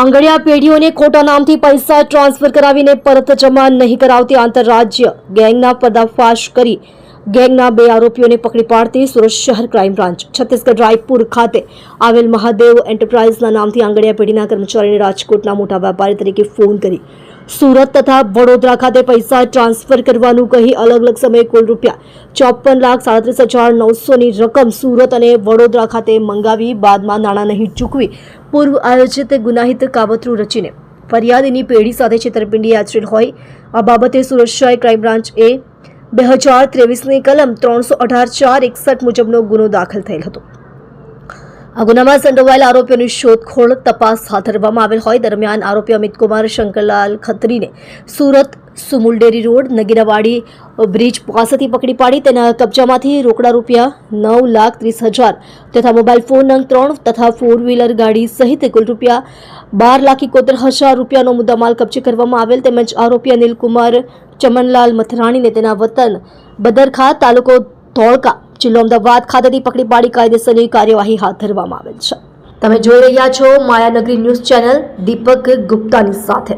આંગડિયા પેઢીઓને ખોટા નામથી પૈસા ટ્રાન્સફર કરાવીને પરત જમા નહીં કરાવતી આંતરરાજ્ય ગેંગના પર્દાફાશ કરી ગેંગના 2 આરોપીઓને પકડી પાડતી સુરત શહેર ક્રાઇમ બ્રાન્ચ છત્તીસગઢ રાયપુર ખાતે આવેલ મહાદેવ એન્ટરપ્રાઇઝના નામથી આંગડિયા પેઢીના કર્મચારીને રાજકોટના મોટા વેપારી તરીકે ફોન કરી સુરત તથા વડોદરા ખાતે પૈસા ટ્રાન્સફર કરવાનું કહી અલગ અલગ સમયે કુલ ₹54,37,900ની રકમ સુરત અને વડોદરા ખાતે મંગાવી બાદમાં નાણાં નહીં ચૂકવી પૂર્વ આયોજિત ગુનાહિત કાવતરું રચીને ફરિયાદીની પેઢી સાથે છેતરપિંડી આચરેલ હોય આ બાબતે સુરત શહેર ક્રાઇમ બ્રાન્ચ 2023ની કલમ 318(461) મુજબનો ગુનો દાખલ થયેલ હતો। આ ગુનામાં સંડોવાયેલા આરોપીઓની શોધખોળ તપાસ હાથ ધરવામાં આવેલ હોય દરમિયાન આરોપી અમિત કુમાર શંકરલાલ ખત્રીને સુરત સુમુલડેરી રોડ નગીરાવાડી બ્રિજ પાસેથી પકડી પાડી તેના કબજામાંથી રોકડા ₹9,30,000 તથા મોબાઈલ ફોન નંગ 3 તથા 4 વ્હીલર ગાડી સહિત કુલ ₹12,71,000નો મુદ્દામાલ કબજે કરવામાં આવેલ તેમજ આરોપી અનિલ કુમાર ચમનલાલ મથરાણીને તેના વતન બદરખા તાલુકો ધોળકા જિલ્લો અમદાવાદ ખાતેથી પકડી પાડી કાયદેસરની કાર્યવાહી હાથ ધરવામાં આવેલ છે। તમે જોઈ રહ્યા છો માયાનગરી ન્યૂઝ ચેનલ દીપક ગુપ્તાની સાથે।